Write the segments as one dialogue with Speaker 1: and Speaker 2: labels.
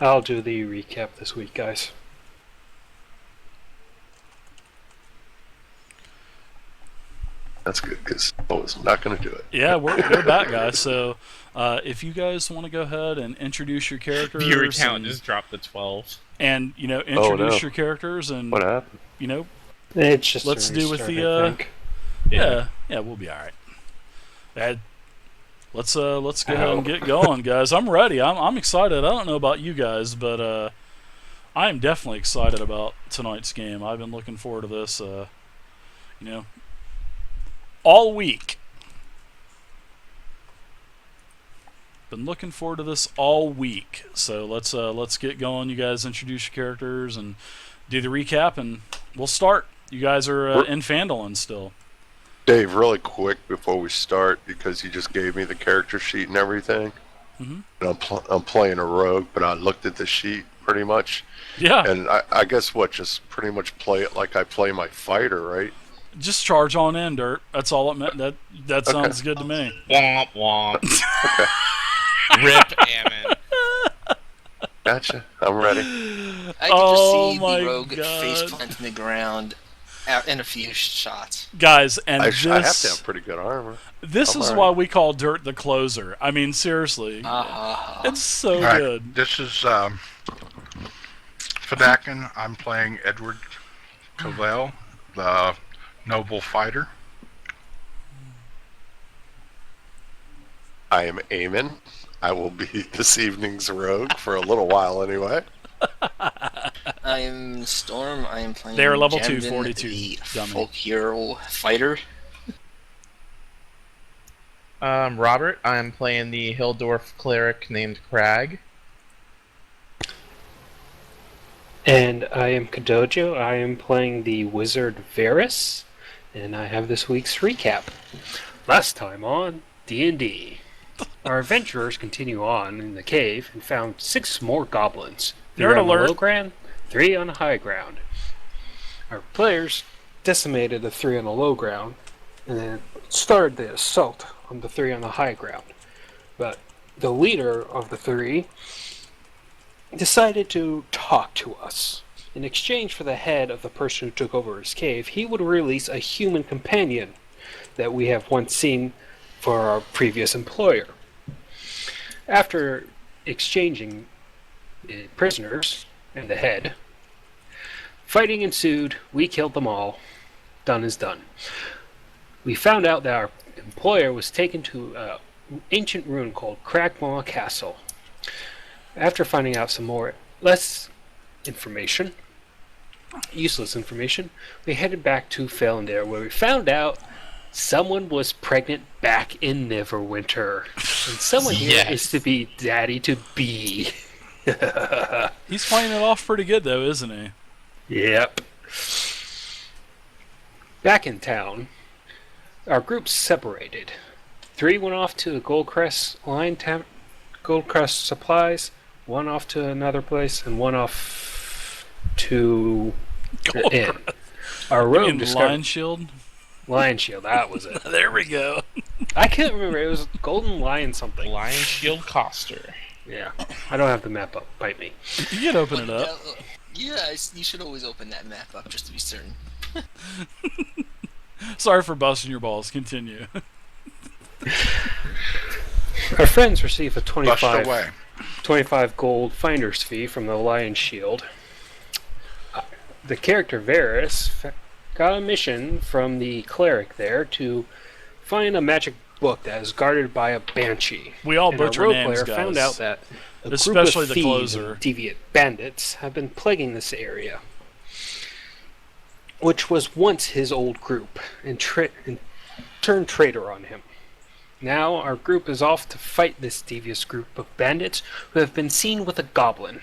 Speaker 1: I'll do the recap this week, guys.
Speaker 2: That's good, because I was not going to do it.
Speaker 3: Yeah, we're back, guys. So, if you guys want to go ahead and introduce your characters,
Speaker 4: Viewer count just dropped to 12.
Speaker 3: and introduce
Speaker 2: no.
Speaker 3: your characters, and
Speaker 2: What happened?
Speaker 1: It's just
Speaker 3: let's
Speaker 1: a
Speaker 3: do with
Speaker 1: restart,
Speaker 3: the
Speaker 1: I think.
Speaker 3: yeah, we'll be all right. Let's go ahead and get going, guys. I'm ready. I'm excited. I don't know about you guys, but I am definitely excited about tonight's game. I've been looking forward to this, all week. Been looking forward to this all week. So let's get going. You guys introduce your characters and do the recap, and we'll start. You guys are in Phandelver still.
Speaker 2: Dave, really quick before we start, because you just gave me the character sheet and everything.
Speaker 3: Mm-hmm.
Speaker 2: And I'm playing a rogue, but I looked at the sheet pretty much.
Speaker 3: Yeah.
Speaker 2: And I guess just pretty much play it like I play my fighter, right?
Speaker 3: Just charge on in, Dirt. That's all it meant. That sounds good to me.
Speaker 4: Womp womp.
Speaker 2: Okay.
Speaker 4: Rip Ammon.
Speaker 2: Gotcha. I'm ready.
Speaker 5: I can just
Speaker 3: Oh
Speaker 5: see
Speaker 3: my
Speaker 5: the rogue
Speaker 3: God.
Speaker 5: face planting the ground in a few shots.
Speaker 3: Guys, and
Speaker 2: I have to have pretty good armor.
Speaker 3: this
Speaker 2: I'm
Speaker 3: is
Speaker 2: alright.
Speaker 3: why we call Dirt the closer. I mean, seriously. It's so
Speaker 6: All right,
Speaker 3: good.
Speaker 6: this is Fadakin. I'm playing Edward Cavell, the noble fighter.
Speaker 2: I am Eamon. I will be this evening's rogue for a little while anyway.
Speaker 5: I am Storm. I am playing
Speaker 3: They are level
Speaker 5: Jamden,
Speaker 3: 242,
Speaker 5: the
Speaker 3: dummy.
Speaker 5: folk hero fighter.
Speaker 4: Robert, I'm playing the Hildorf cleric named Crag.
Speaker 1: And I am Kadojo. I am playing the wizard Varus, and I have this week's recap. Last time on D&D, our adventurers continue on in the cave and found 6 more goblins. 3
Speaker 3: Nerd
Speaker 1: on the
Speaker 3: alert.
Speaker 1: low ground, 3 on the high ground. Our players decimated the 3 on the low ground and then started the assault on the 3 on the high ground. But the leader of the 3 decided to talk to us. In exchange for the head of the person who took over his cave, he would release a human companion that we have once seen for our previous employer. After exchanging prisoners and the head, fighting ensued. We killed them all. Done is done. We found out that our employer was taken to an ancient ruin called Cragmaw Castle. After finding out some more useless information, we headed back to Phandelver, where we found out someone was pregnant back in Neverwinter. And someone here is to be daddy to be.
Speaker 3: He's playing it off pretty good, though, isn't he?
Speaker 1: Yep. Back in town, our group separated. 3 went off to the Goldcrest Goldcrest supplies, 1 off to another place, and 1 off to the inn. Our rogue discovered
Speaker 3: Lion Shield?
Speaker 1: Lion Shield. That was it.
Speaker 3: There we go.
Speaker 1: I can't remember. It was Golden Lion something.
Speaker 4: Lion Shield Coster.
Speaker 1: Yeah. I don't have the map up. Bite me.
Speaker 3: You can open it up.
Speaker 5: Yeah, you should always open that map up just to be certain.
Speaker 3: Sorry for busting your balls. Continue.
Speaker 1: Our friends received a
Speaker 6: Bust away.
Speaker 1: 25 gold finder's fee from the Lion Shield. The character Varus got a mission from the cleric there to find a magic book that is guarded by a banshee.
Speaker 3: We all
Speaker 1: And
Speaker 3: butcher
Speaker 1: our rogue
Speaker 3: names,
Speaker 1: player
Speaker 3: guys.
Speaker 1: found out that a
Speaker 3: Especially
Speaker 1: group
Speaker 3: the
Speaker 1: of thieves
Speaker 3: closer.
Speaker 1: and deviant bandits have been plaguing this area, which was once his old group, and turned traitor on him. Now our group is off to fight this devious group of bandits who have been seen with a goblin.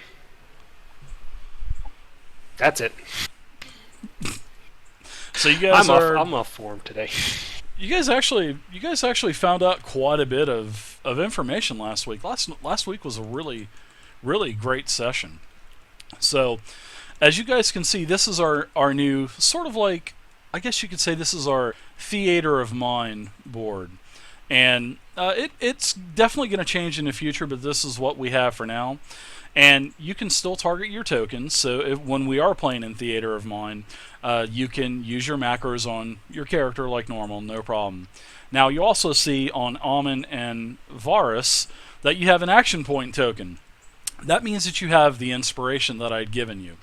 Speaker 1: That's it.
Speaker 3: So you guys
Speaker 1: I'm off form today.
Speaker 3: You guys actually found out quite a bit of information last week. Last week was a really great session. So, as you guys can see, this is our new sort of like, I guess you could say this is our Theater of Mind board. And it's definitely going to change in the future, but this is what we have for now. And you can still target your tokens, so when we are playing in Theater of Mind, you can use your macros on your character like normal, no problem. Now, you also see on Almond and Varus that you have an action point token. That means that you have the inspiration that I'd given you.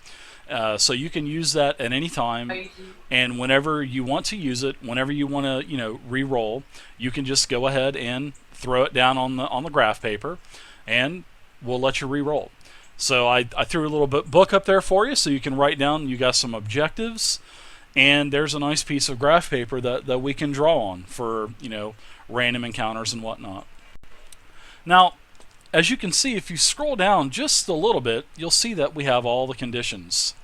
Speaker 3: So you can use that at any time, and whenever you want to use it, whenever you want to, re-roll, you can just go ahead and throw it down on the graph paper, and we'll let you re-roll. So I threw a little book up there for you, so you can write down. You got some objectives, and there's a nice piece of graph paper that we can draw on for random encounters and whatnot. Now, as you can see, if you scroll down just a little bit, you'll see that we have all the conditions.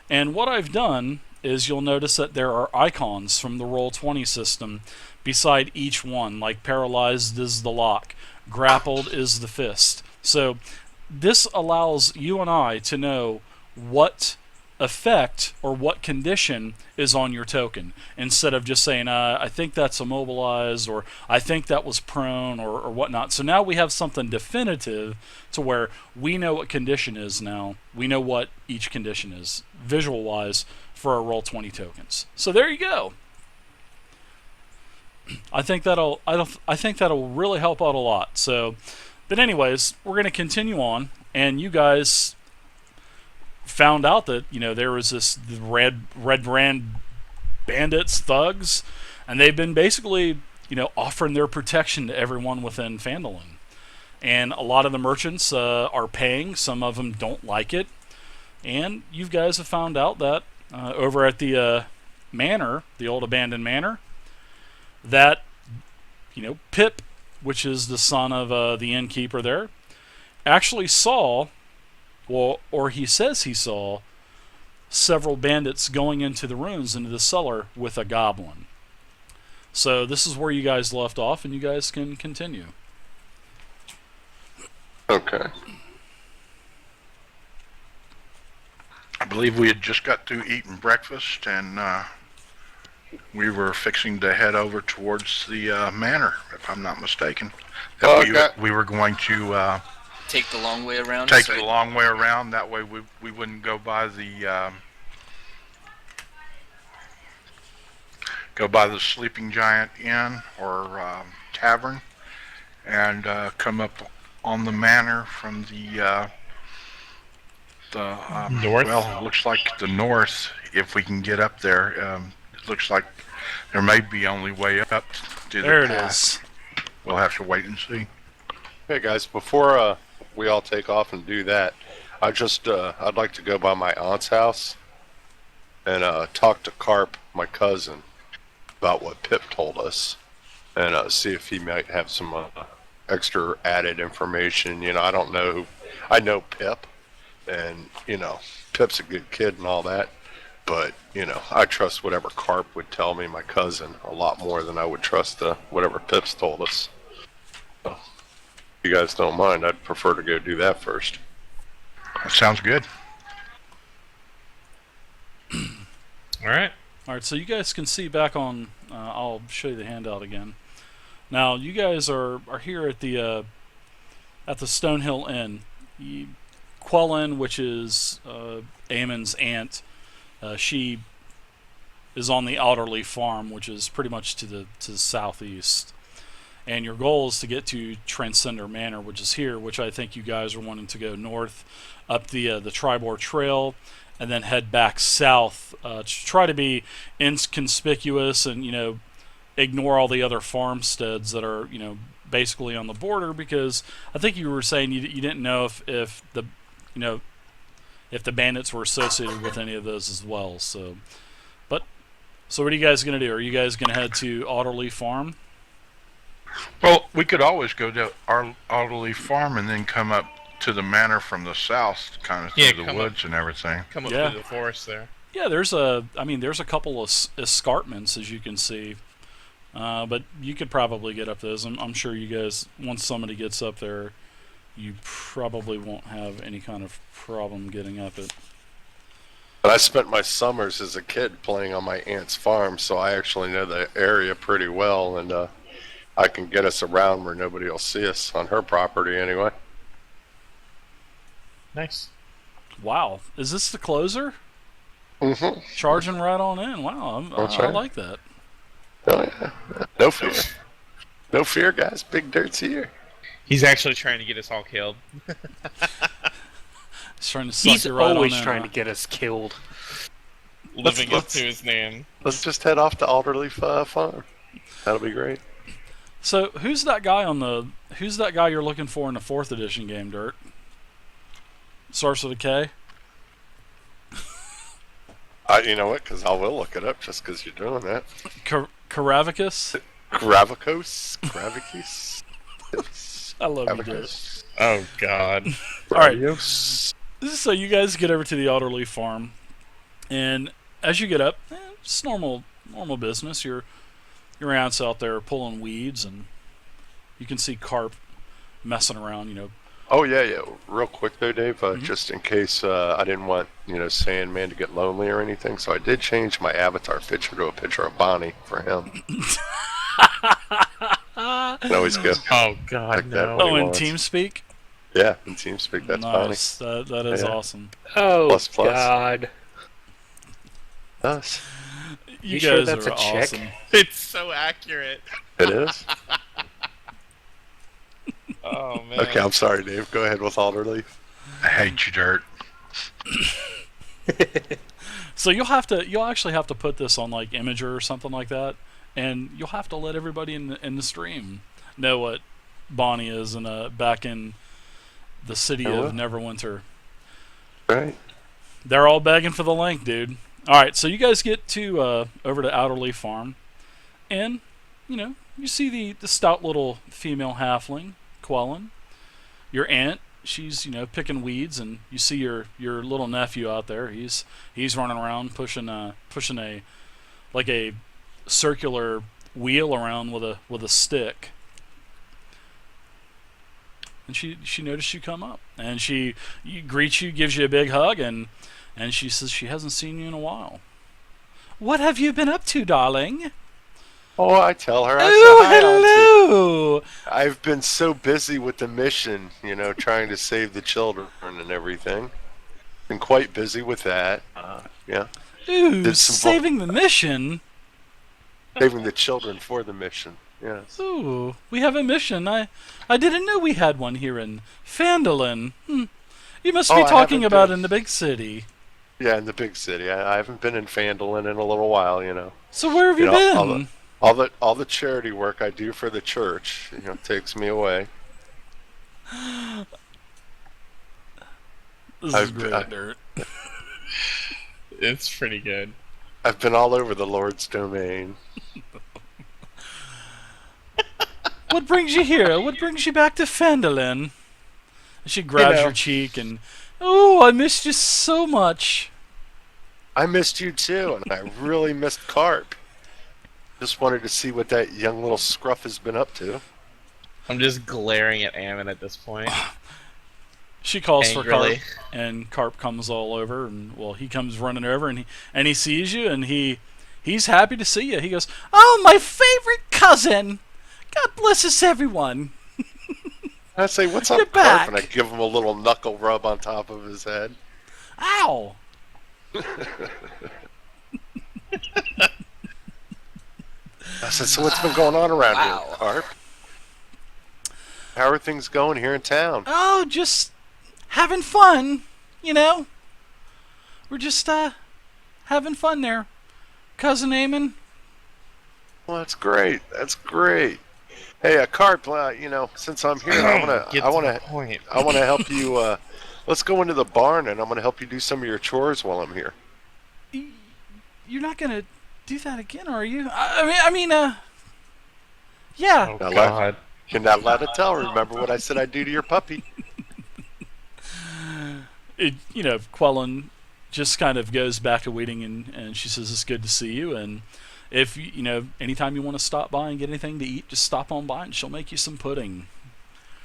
Speaker 3: And what I've done is you'll notice that there are icons from the Roll20 system beside each one, like paralyzed is the lock, grappled is the fist. So this allows you and I to know what effect or what condition is on your token, instead of just saying, I think that's immobilized, or I think that was prone, or whatnot. So now we have something definitive to where we know what condition is now. We know what each condition is, visual-wise, for our Roll20 tokens. So there you go. I think that'll really help out a lot. So, but anyways, we're going to continue on, and you guys found out that there was this Redbrand bandits, thugs, and they've been basically offering their protection to everyone within Phandelver. And a lot of the merchants are paying. Some of them don't like it, and you guys have found out that over at the manor, the old abandoned manor, that Pip, which is the son of the innkeeper there, actually saw, or he says he saw, several bandits going into the ruins, into the cellar, with a goblin. So this is where you guys left off, and you guys can continue.
Speaker 2: Okay.
Speaker 6: I believe we had just got through eating breakfast, and we were fixing to head over towards the manor, if I'm not mistaken. We were going to
Speaker 5: Take the long way around.
Speaker 6: take the long way around. That way we wouldn't go by the Sleeping Giant Inn or tavern, and come up on the manor from the
Speaker 4: North?
Speaker 6: Well, it looks like the north. If we can get up there, it looks like there may be only way up to
Speaker 3: There
Speaker 6: the
Speaker 3: it
Speaker 6: pass.
Speaker 3: is.
Speaker 6: We'll have to wait and see.
Speaker 2: Hey guys, before we all take off and do that, I'd like to go by my aunt's house and talk to Carp, my cousin, about what Pip told us, and see if he might have some extra added information. I don't know. I know Pip, and Pip's a good kid and all that, but I trust whatever Carp would tell me, my cousin, a lot more than I would trust whatever Pip's told us. So, if you guys don't mind, I'd prefer to go do that first.
Speaker 6: That sounds good.
Speaker 4: All right.
Speaker 3: All right, so you guys can see back on. I'll show you the handout again. Now you guys are here at the Stonehill Inn. Quellen, which is Eamon's aunt, she is on the Outerleaf Farm, which is pretty much to the southeast. And your goal is to get to Tresendar Manor, which is here, which I think you guys are wanting to go north up the Tribor Trail, and then head back south to try to be inconspicuous and ignore all the other farmsteads that are basically on the border, because I think you were saying you didn't know if the bandits were associated with any of those as well. So what are you guys gonna do? Are you guys gonna head to Outerleaf Farm?
Speaker 6: Well, we could always go to our Alderley Farm and then come up to the manor from the south, kind of through the
Speaker 4: come
Speaker 6: woods and everything.
Speaker 4: Come up
Speaker 3: Yeah.
Speaker 4: through the forest there.
Speaker 3: Yeah, there's a couple of escarpments, as you can see, but you could probably get up those. I'm sure you guys, once somebody gets up there, you probably won't have any kind of problem getting up it.
Speaker 2: But I spent my summers as a kid playing on my aunt's farm, so I actually know the area pretty well, and I can get us around where nobody will see us on her property anyway.
Speaker 4: Nice.
Speaker 3: Wow. Is this the closer?
Speaker 2: Mm-hmm.
Speaker 3: Charging right on in. Wow,
Speaker 2: That's
Speaker 3: I
Speaker 2: right.
Speaker 3: like that.
Speaker 2: Oh yeah. No fear. No fear, guys. Big Dirt's here.
Speaker 4: He's actually trying to get us all killed.
Speaker 3: He's trying to suck
Speaker 1: He's
Speaker 3: you right on
Speaker 1: always
Speaker 3: in,
Speaker 1: trying
Speaker 3: huh?
Speaker 1: to get us killed.
Speaker 4: Living up
Speaker 2: let's-
Speaker 4: to his name.
Speaker 2: Let's just head off to Alderleaf Farm. That'll be great.
Speaker 3: So who's that guy you're looking for in the 4th edition game, Dirt? Starts with a K?
Speaker 2: You know what? Because I will look it up just because you're doing that.
Speaker 3: Karavicus?
Speaker 2: Gravicus?
Speaker 3: I love you, Dirt.
Speaker 2: Gravicus?
Speaker 4: Oh God.
Speaker 3: Alright.
Speaker 2: Gravios?
Speaker 3: So you guys get over to the Alderleaf farm, and as you get up, it's normal business. Your aunt's out there pulling weeds, and you can see Carp messing around.
Speaker 2: Oh, yeah. Real quick, though, Dave, just in case I didn't want, Sandman to get lonely or anything, so I did change my avatar picture to a picture of Bonnie for him. Can always go.
Speaker 4: Oh God,
Speaker 2: Like that.
Speaker 4: no.
Speaker 3: Oh, in
Speaker 2: wants.
Speaker 3: TeamSpeak?
Speaker 2: Yeah, in TeamSpeak, that's
Speaker 3: Nice. That is
Speaker 2: Yeah.
Speaker 3: awesome.
Speaker 1: Oh,
Speaker 2: Plus.
Speaker 1: God.
Speaker 2: Bonnie. Us.
Speaker 3: You
Speaker 1: sure
Speaker 3: guys
Speaker 1: that's
Speaker 3: are
Speaker 1: a chick?
Speaker 3: awesome.
Speaker 4: It's so accurate.
Speaker 2: It is?
Speaker 4: Oh man.
Speaker 2: Okay, I'm sorry, Dave. Go ahead with Alderleaf.
Speaker 6: I hate you, Dirt.
Speaker 3: So you'll actually have to put this on like Imager or something like that, and you'll have to let everybody in the stream know what Bonnie is back in the city
Speaker 2: Oh,
Speaker 3: of
Speaker 2: well.
Speaker 3: Neverwinter.
Speaker 2: Right.
Speaker 3: They're all begging for the link, dude. All right, so you guys get to over to Outerleaf Farm, and you see the stout little female halfling, Quellen. Your aunt, she's picking weeds, and you see your little nephew out there. He's running around pushing a circular wheel around with a stick. And she noticed you come up, and she greets you, gives you a big hug, and she says she hasn't seen you in a while. What have you been up to, darling?
Speaker 2: Oh, I tell her. I
Speaker 3: Oh,
Speaker 2: say, "Hi, Auntie."
Speaker 3: hello!
Speaker 2: I've been so busy with the mission, trying to save the children and everything. Been quite busy with that. Yeah.
Speaker 3: Ooh,
Speaker 2: Did some
Speaker 3: saving the mission.
Speaker 2: Saving the children for the mission. Yes.
Speaker 3: Ooh, we have a mission. I didn't know we had one here in Phandelver. You must be
Speaker 2: I
Speaker 3: talking
Speaker 2: haven't
Speaker 3: about
Speaker 2: been.
Speaker 3: in the big city.
Speaker 2: Yeah, in the big city. I haven't been in Phandelver in a little while,
Speaker 3: So where have you been?
Speaker 2: All the charity work I do for the church, takes me away.
Speaker 3: This is
Speaker 2: I've-
Speaker 3: great,
Speaker 2: I-
Speaker 3: Dirt.
Speaker 4: It's pretty good.
Speaker 2: I've been all over the Lord's domain.
Speaker 3: What brings you here? What brings you back to Phandelver? She grabs your cheek and, oh, I missed you so much.
Speaker 2: I missed you too, and I really missed Carp. Just wanted to see what that young little scruff has been up to.
Speaker 4: I'm just glaring at Ammon at this point.
Speaker 3: She calls for
Speaker 4: Angrily.
Speaker 3: Carp, and Carp comes all over, and he comes running over, and he sees you, and he's happy to see you. He goes, "Oh, my favorite cousin! God bless us, everyone."
Speaker 2: I say, "What's
Speaker 3: You're
Speaker 2: up, Carp?"
Speaker 3: back.
Speaker 2: And I give him a little knuckle rub on top of his head.
Speaker 3: Ow!
Speaker 2: I said, "So what's been going on around
Speaker 5: Wow.
Speaker 2: here, Carp? How are things going here in town?"
Speaker 3: Oh, just having fun, We're just having fun there, Cousin Eamon.
Speaker 2: Well, that's great. That's great. Hey, Carp, since I'm here, I want to
Speaker 4: point.
Speaker 2: help you. Let's go into the barn, and I'm gonna help you do some of your chores while I'm here.
Speaker 3: You're not gonna do that again, are you? Yeah.
Speaker 4: Oh
Speaker 2: Now,
Speaker 4: God.
Speaker 2: You're not allowed to tell. Remember what I said I'd do to your puppy?
Speaker 3: Quellen just kind of goes back to waiting, and she says it's good to see you, and if anytime you want to stop by and get anything to eat, just stop on by and she'll make you some pudding.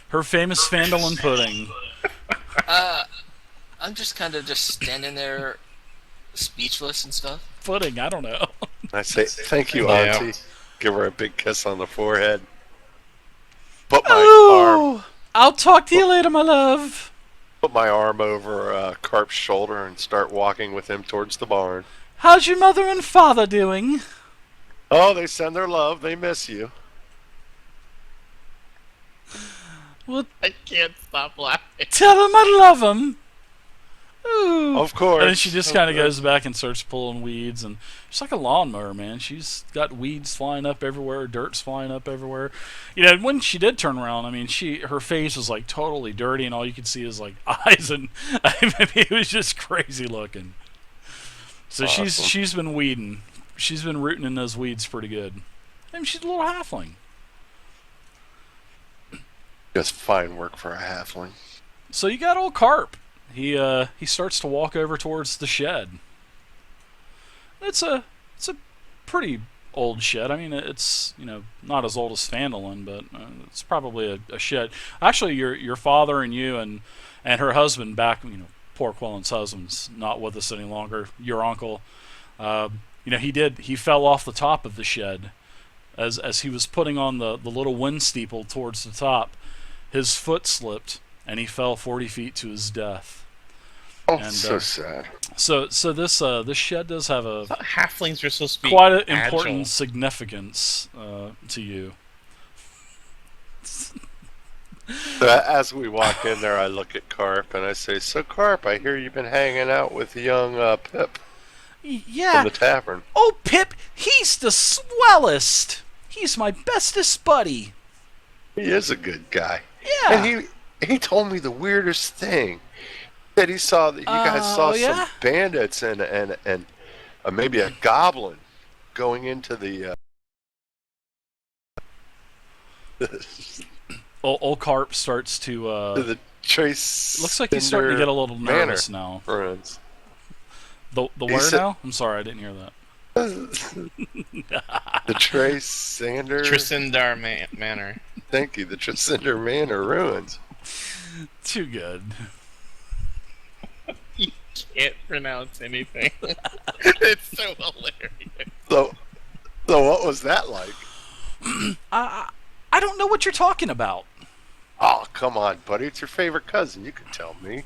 Speaker 3: Her famous Phandelver pudding.
Speaker 5: I'm just kind of just standing there, speechless and stuff.
Speaker 3: Pudding, I don't know.
Speaker 2: I say, "Thank you,
Speaker 4: Yeah.
Speaker 2: Auntie." Give her a big kiss on the forehead. Put my arm.
Speaker 3: Oh, I'll talk to you later, my love.
Speaker 2: Put my arm over Carp's shoulder and start walking with him towards the barn.
Speaker 3: How's your mother and father doing?
Speaker 2: Oh, they send their love. They miss you.
Speaker 3: Well,
Speaker 4: I can't stop laughing.
Speaker 3: tell them I love them. Ooh.
Speaker 2: Of course.
Speaker 3: And then she just kind of goes back and starts pulling weeds, and she's like a lawnmower, man. She's got weeds flying up everywhere, dirt's flying up everywhere. You know, when she did turn around, I mean, her face was like totally dirty, and all you could see is like eyes, and I mean, it was just crazy looking. So
Speaker 2: Awesome.
Speaker 3: she's been weeding, she's been rooting in those weeds pretty good. I mean, she's a little halfling.
Speaker 2: Just fine work for a halfling.
Speaker 3: So you got old Carp. He starts to walk over towards the shed. It's a pretty old shed. I mean, it's, you know, not as old as Phandelver, but it's probably a shed. Actually, your father and you and her husband back, you know, poor Quellen's husband's not with us any longer. Your uncle, you know, he fell off the top of the shed as he was putting on the little wind steeple towards the top. His foot slipped and he fell 40 feet to his death.
Speaker 2: Oh,
Speaker 3: And,
Speaker 2: so sad.
Speaker 3: So this shed does have a
Speaker 4: Halflings are supposed to be
Speaker 3: quite an
Speaker 4: agile.
Speaker 3: important significance to you.
Speaker 2: So as we walk in there, I look at Carp and I say, "So Carp, I hear you've been hanging out with young Pip
Speaker 3: Yeah.
Speaker 2: from the tavern."
Speaker 3: Oh, Pip, he's the swellest. He's my bestest buddy.
Speaker 2: He is a good guy.
Speaker 3: Yeah.
Speaker 2: And he told me the weirdest thing. That he saw that you guys saw
Speaker 3: yeah?
Speaker 2: some bandits and maybe a goblin going into the
Speaker 3: Old Carp starts to
Speaker 2: the Trace.
Speaker 3: looks like he's starting to get a little nervous now.
Speaker 2: Friends.
Speaker 3: The where
Speaker 2: said-
Speaker 3: now? I'm sorry, I didn't hear that.
Speaker 2: The Tresendar.
Speaker 4: Tresendar Manor.
Speaker 2: Thank you. The Tresendar Manor ruins.
Speaker 3: Too good.
Speaker 4: You can't pronounce anything. It's so hilarious.
Speaker 2: So what was that like?
Speaker 3: I don't know what you're talking about.
Speaker 2: Oh, come on, buddy. It's your favorite cousin. You can tell me.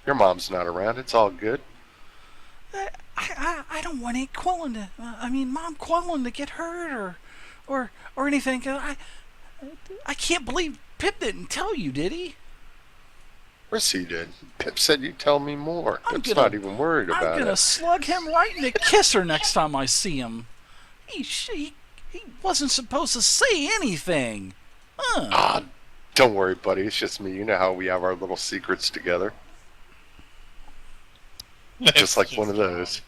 Speaker 2: Your mom's not around. It's all good.
Speaker 3: I don't want Aunt Quellen to, Mom Quellen to get hurt or anything. I can't believe Pip didn't tell you, did he?
Speaker 2: Of course he did. Pip said you'd tell me more.
Speaker 3: I'm
Speaker 2: Pip's
Speaker 3: gonna-
Speaker 2: not even worried about
Speaker 3: I'm gonna
Speaker 2: it.
Speaker 3: slug him right in the kisser next time I see him. He wasn't supposed to say anything. Huh.
Speaker 2: Ah, don't worry, buddy. It's just me. You know how we have our little secrets together. Just like one of those.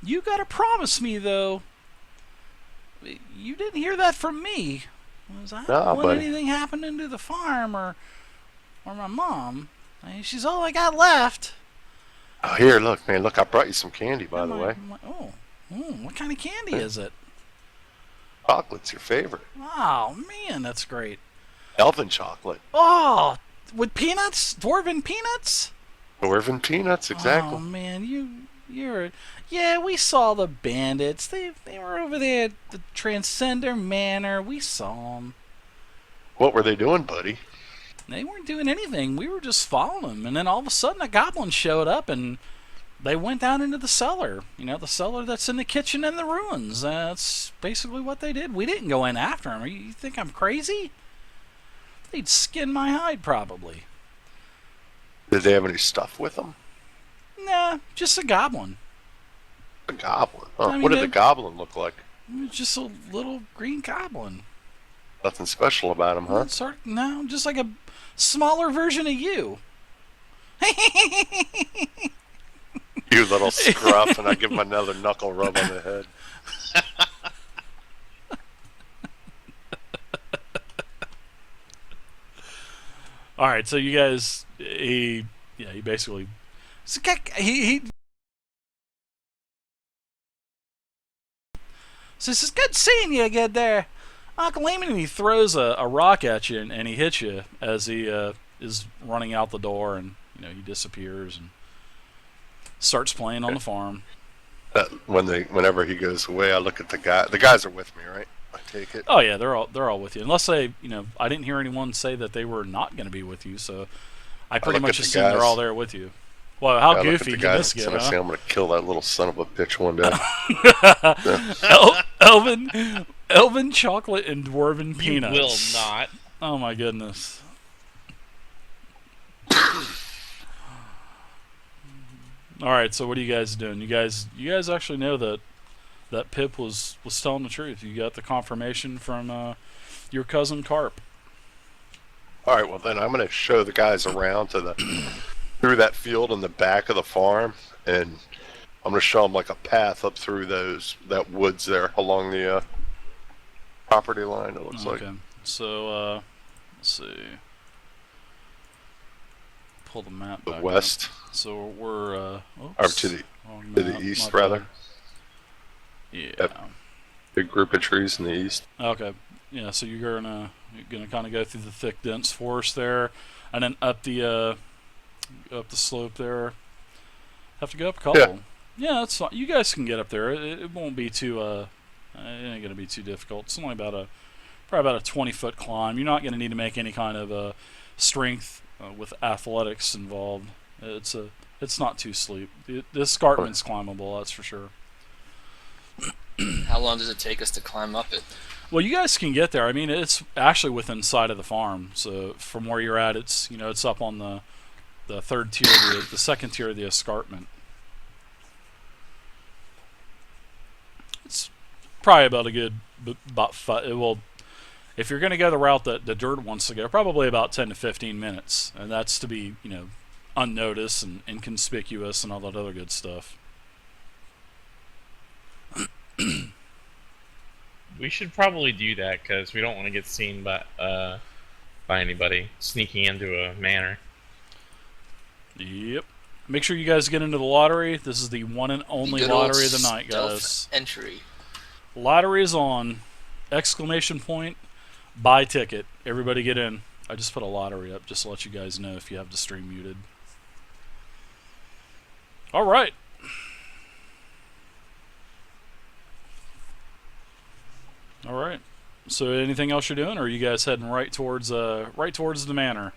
Speaker 3: You gotta promise me, though. You didn't hear that from me. I don't want
Speaker 2: buddy.
Speaker 3: anything happening to the farm or my mom. She's all I got left.
Speaker 2: Oh, here, look, man. Look, I brought you some candy, by the way.
Speaker 3: What kind of candy is it?
Speaker 2: Chocolate's your favorite.
Speaker 3: Oh, man, that's great.
Speaker 2: Elven chocolate.
Speaker 3: Oh, with peanuts? Dwarven peanuts?
Speaker 2: Dwarven peanuts, exactly.
Speaker 3: Oh, man, you're... Yeah, we saw the bandits. They were over there at the Tresendar Manor. We saw them.
Speaker 2: What were they doing, buddy?
Speaker 3: They weren't doing anything. We were just following them. And then all of a sudden a goblin showed up and they went down into the cellar. You know, the cellar that's in the kitchen and the ruins. That's basically what they did. We didn't go in after them. You think I'm crazy? They'd skin my hide probably.
Speaker 2: Did they have any stuff with them?
Speaker 3: Nah, just a goblin.
Speaker 2: A goblin. Huh.
Speaker 3: I mean,
Speaker 2: What did
Speaker 3: they-
Speaker 2: the goblin look like?
Speaker 3: It was just a little green goblin.
Speaker 2: Nothing special about him, huh?
Speaker 3: No, just like a smaller version of you.
Speaker 2: You little scruff, and I give him another knuckle rub on the head.
Speaker 3: All right, so you guys, he basically, he says, "It's good seeing you again there, Uncle Lehman." And he throws a rock at you, and he hits you as he is running out the door, and he disappears and starts playing on the farm.
Speaker 2: Whenever he goes away, I look at the guy. The guys are with me, right? I take it.
Speaker 3: Oh yeah, they're all with you. Unless I didn't hear anyone say that they were not going to be with you, so I pretty
Speaker 2: look
Speaker 3: much
Speaker 2: at the
Speaker 3: assume they're
Speaker 2: guys.
Speaker 3: all there with you. Well, how
Speaker 2: I look at
Speaker 3: goofy
Speaker 2: the
Speaker 3: can this
Speaker 2: guys
Speaker 3: get,
Speaker 2: and I say,
Speaker 3: huh?
Speaker 2: I'm going to kill that little son of a bitch one day.
Speaker 3: Elvin chocolate and dwarven
Speaker 4: You
Speaker 3: peanuts.
Speaker 4: will not.
Speaker 3: Oh my goodness. All right, so what are you guys doing? You guys actually know that Pip was telling the truth. You got the confirmation from your cousin Carp.
Speaker 2: All right, well then I'm going to show the guys around to through that field in the back of the farm, and I'm going to show them like a path up through that woods there along the property line. It looks like.
Speaker 3: Okay, so let's see. Pull the map
Speaker 2: The
Speaker 3: back
Speaker 2: west,
Speaker 3: up. So we're
Speaker 2: or
Speaker 3: oops,
Speaker 2: to the
Speaker 3: wrong
Speaker 2: to the
Speaker 3: map,
Speaker 2: east
Speaker 3: my
Speaker 2: rather.
Speaker 3: bad. Yeah.
Speaker 2: Yep. Big group of trees in the east.
Speaker 3: Okay. Yeah. So you're gonna kind of go through the thick, dense forest there, and then up the slope there. Have to go up a couple. Yeah, that's fine. You guys can get up there. It won't be too it ain't gonna be too difficult. It's only probably about a 20-foot climb. You're not gonna need to make any kind of strength with athletics involved. It's not too steep. The escarpment's climbable, that's for sure.
Speaker 5: How long does it take us to climb up it?
Speaker 3: Well, you guys can get there. I mean, it's actually within sight of the farm. So from where you're at, it's it's up on the third tier, the second tier of the escarpment. It's probably about well, if you're going to go the route that the dirt wants to go, probably about 10 to 15 minutes, and that's to be unnoticed and inconspicuous and all that other good stuff.
Speaker 4: We should probably do that because we don't want to get seen by anybody sneaking into a manor.
Speaker 3: Yep. Make sure you guys get into the lottery. This is the one and only
Speaker 5: Good old
Speaker 3: lottery of the night,
Speaker 5: stealth
Speaker 3: guys.
Speaker 5: Entry.
Speaker 3: Lottery is on! Exclamation point! Buy ticket. Everybody get in. I just put a lottery up just to let you guys know if you have the stream muted. All right. All right. So anything else you're doing, or are you guys heading right towards the manor?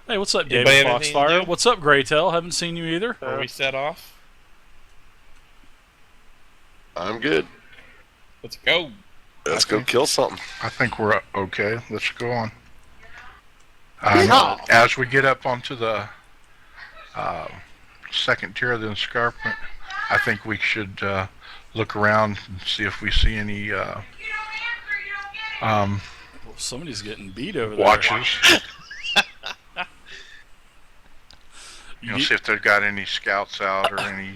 Speaker 3: Hey, what's up,
Speaker 4: Anybody
Speaker 3: David
Speaker 4: have anything to
Speaker 3: Foxfire?
Speaker 4: do?
Speaker 3: What's up, Graytail? Haven't seen you either.
Speaker 4: Are we set off?
Speaker 2: I'm good.
Speaker 4: Let's go.
Speaker 2: Let's go kill something.
Speaker 6: I think we're okay. Let's go on.
Speaker 2: Yeah.
Speaker 6: As we get up onto the second tier of the escarpment, I think we should look around and see if we see any
Speaker 3: Well, somebody's getting beat over there.
Speaker 6: watches.
Speaker 3: You-
Speaker 6: See if they've got any scouts out or any,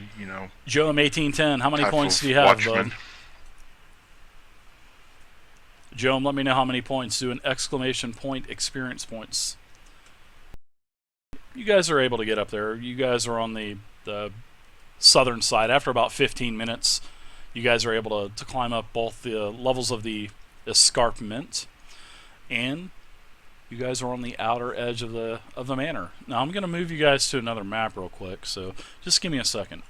Speaker 3: Joe M1810, how many
Speaker 6: type
Speaker 3: points
Speaker 6: of
Speaker 3: do you have,
Speaker 6: watchmen.
Speaker 3: bud? Joe, let me know how many points. Do an exclamation point experience points. You guys are able to get up there. You guys are on the southern side. After about 15 minutes, you guys are able to climb up both the levels of the escarpment, and you guys are on the outer edge of the manor. Now I'm going to move you guys to another map real quick, so just give me a second.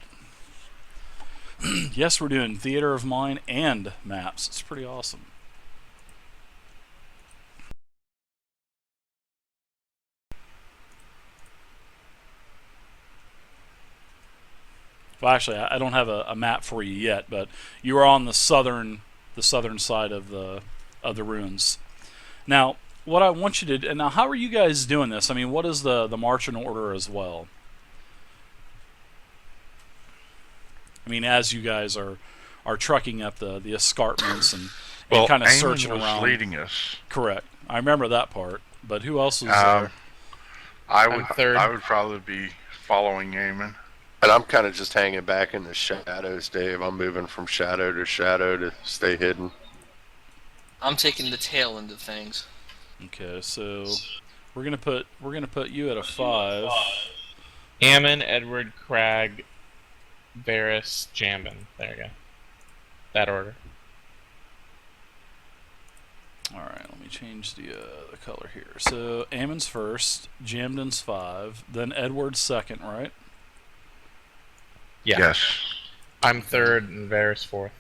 Speaker 3: Yes, we're doing Theater of Mind and maps. It's pretty awesome. Well, actually, I don't have a map for you yet, but you are on the southern side of the ruins. Now, what I want you to do, and now how are you guys doing this? I mean, what is the marching order as well? I mean, as you guys are trucking up the escarpments and kind of
Speaker 6: Eamon
Speaker 3: searching
Speaker 6: was
Speaker 3: around.
Speaker 6: leading us.
Speaker 3: Correct. I remember that part. But who else was there?
Speaker 6: I
Speaker 4: I'm third.
Speaker 6: would probably be following Eamon.
Speaker 2: And I'm kind of just hanging back in the shadows, Dave. I'm moving from shadow to stay hidden.
Speaker 5: I'm taking the tail end of things.
Speaker 3: Okay, so we're gonna put you at a 5.
Speaker 4: Ammon, Edward, Crag, Varys, Jambin. There you go. That order.
Speaker 3: All right, let me change the color here. So Ammon's first, Jamden's 5, then Edward's second, right?
Speaker 4: Yeah.
Speaker 6: Yes.
Speaker 4: I'm third and Varys fourth.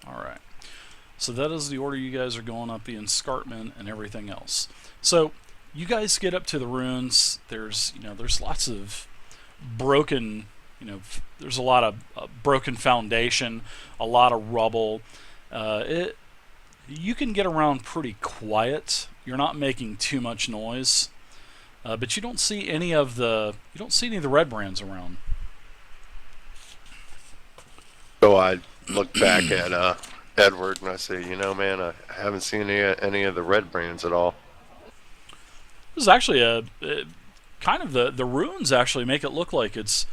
Speaker 3: All right. So that is the order you guys are going up, the escarpment and everything else. So you guys get up to the ruins. There's lots of broken, there's a lot of broken foundation, a lot of rubble. You can get around pretty quiet. You're not making too much noise, but you don't see any of the Redbrands around.
Speaker 2: So I look back at Edward and I say, man, I haven't seen any of the Redbrands at all.
Speaker 3: This is actually kind of the ruins actually make it look like it's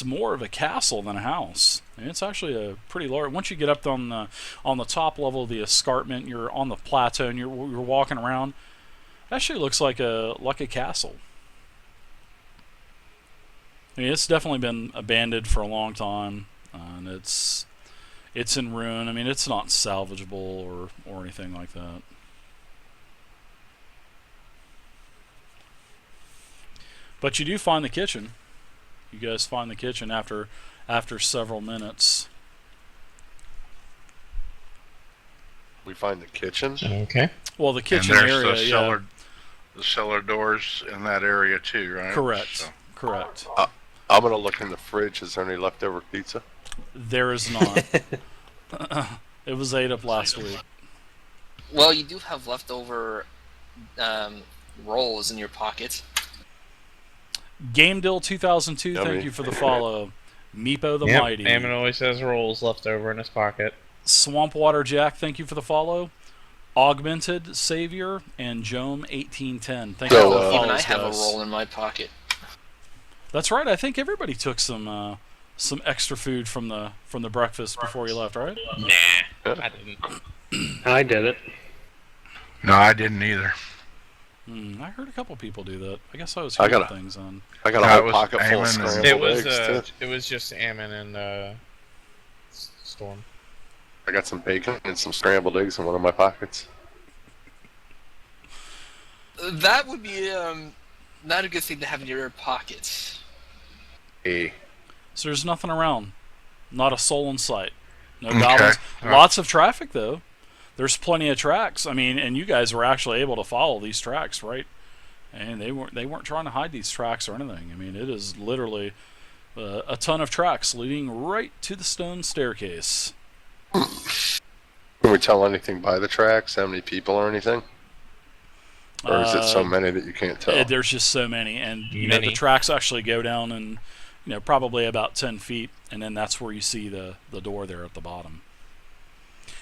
Speaker 3: more of a castle than a house. And it's actually a pretty large. Once you get up on the top level of the escarpment, you're on the plateau and you're walking around. It actually looks like a castle. I mean, it's definitely been abandoned for a long time, and it's in ruin. I mean, it's not salvageable or anything like that. But you do find the kitchen. You guys find the kitchen after several minutes.
Speaker 2: We find the kitchen.
Speaker 4: Okay.
Speaker 3: Well, the kitchen
Speaker 6: and there's
Speaker 3: area,
Speaker 6: the cellar doors in that area too, right?
Speaker 3: Correct.
Speaker 6: So.
Speaker 3: Correct.
Speaker 2: I'm gonna look in the fridge. Is there any leftover pizza?
Speaker 3: There is not. It was ate up last week.
Speaker 5: Well, you do have leftover rolls in your pocket.
Speaker 3: Game Deal 2002,
Speaker 2: Yummy.
Speaker 3: thank you for the follow. Meepo the
Speaker 4: Yep.
Speaker 3: Mighty.
Speaker 4: Ammon always has rolls left over in his pocket.
Speaker 3: Swampwater Jack, thank you for the follow. Augmented Savior and Jome 1810. Thank you for the follows,
Speaker 5: Even I have
Speaker 3: guys.
Speaker 5: a roll in my pocket.
Speaker 3: That's right. I think everybody took some extra food from the breakfast before you left, right?
Speaker 4: Nah, I didn't.
Speaker 1: I did it.
Speaker 6: No, I didn't either.
Speaker 3: I heard a couple people do that. I guess I was
Speaker 2: I
Speaker 3: hearing
Speaker 2: gotta-
Speaker 3: things on.
Speaker 2: I got
Speaker 6: No,
Speaker 2: a
Speaker 6: it
Speaker 2: whole
Speaker 6: was
Speaker 2: pocket full of
Speaker 6: Ammon and-
Speaker 2: scrambled eggs, too.
Speaker 4: It was just Ammon and Storm.
Speaker 2: I got some bacon and some scrambled eggs in one of my pockets.
Speaker 5: That would be not a good thing to have in your pockets.
Speaker 2: Hey,
Speaker 3: So there's nothing around. Not a soul in sight. No
Speaker 6: Okay.
Speaker 3: goblins.
Speaker 6: All right.
Speaker 3: Lots of traffic, though. There's plenty of tracks. I mean, and you guys were actually able to follow these tracks, right? And they weren't trying to hide these tracks or anything. I mean, it is literally a ton of tracks leading right to the stone staircase.
Speaker 2: can we tell anything by the tracks? How many people or anything? Or is it so many that you can't tell?
Speaker 3: There's just so many, and the
Speaker 4: Many.
Speaker 3: tracks actually go down and probably about 10 feet, and then that's where you see the door there at the bottom.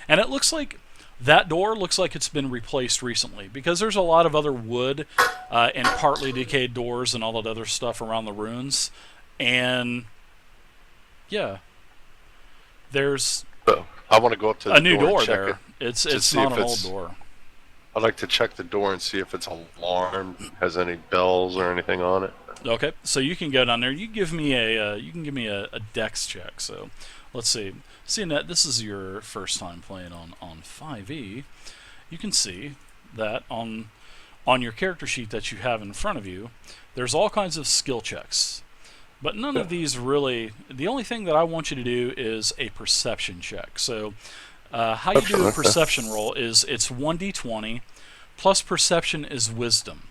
Speaker 3: And it looks like that door looks like it's been replaced recently, because there's a lot of other wood and partly decayed doors and all that other stuff around the ruins. And yeah, there's
Speaker 2: So, I want to go up to the
Speaker 3: a new
Speaker 2: door
Speaker 3: door
Speaker 2: and check
Speaker 3: there.
Speaker 2: it.
Speaker 3: It's
Speaker 2: see
Speaker 3: not
Speaker 2: if
Speaker 3: an old
Speaker 2: it's-
Speaker 3: door.
Speaker 2: I'd like to check the door and see if it's alarmed, has any bells or anything on it.
Speaker 3: Okay, so you can go down there. You give me a dex check. So let's see. Seeing that this is your first time playing on 5e, you can see that on your character sheet that you have in front of you, there's all kinds of skill checks. But none of these really. The only thing that I want you to do is a perception check. So how you do a perception roll is it's 1d20 plus perception is wisdom.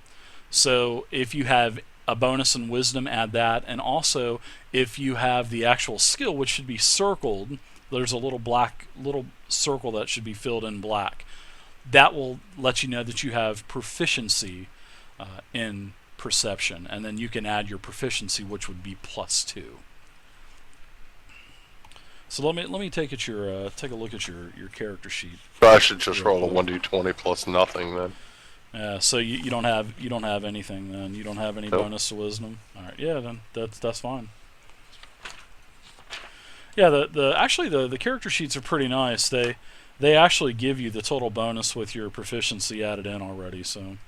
Speaker 3: So if you have a bonus in wisdom, add that, and also if you have the actual skill, which should be circled, there's a little circle that should be filled in black. That will let you know that you have proficiency in perception, and then you can add your proficiency, which would be +2. So let me take a look at your character sheet.
Speaker 2: So I should just roll a 1d20 plus nothing then.
Speaker 3: So you don't have anything then. You don't have any
Speaker 2: Nope.
Speaker 3: bonus to wisdom. All right, yeah, then that's fine. Yeah, the character sheets are pretty nice. They actually give you the total bonus with your proficiency added in already. So.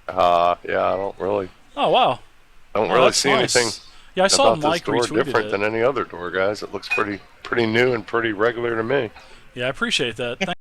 Speaker 2: Yeah, I don't really
Speaker 3: Oh wow. That's
Speaker 2: see
Speaker 3: nice.
Speaker 2: anything
Speaker 3: Yeah, I saw
Speaker 2: about this
Speaker 3: Mike
Speaker 2: door
Speaker 3: retweeted
Speaker 2: different
Speaker 3: it.
Speaker 2: than any other door, guys. It looks pretty new and pretty regular to me.
Speaker 3: Yeah, I appreciate that.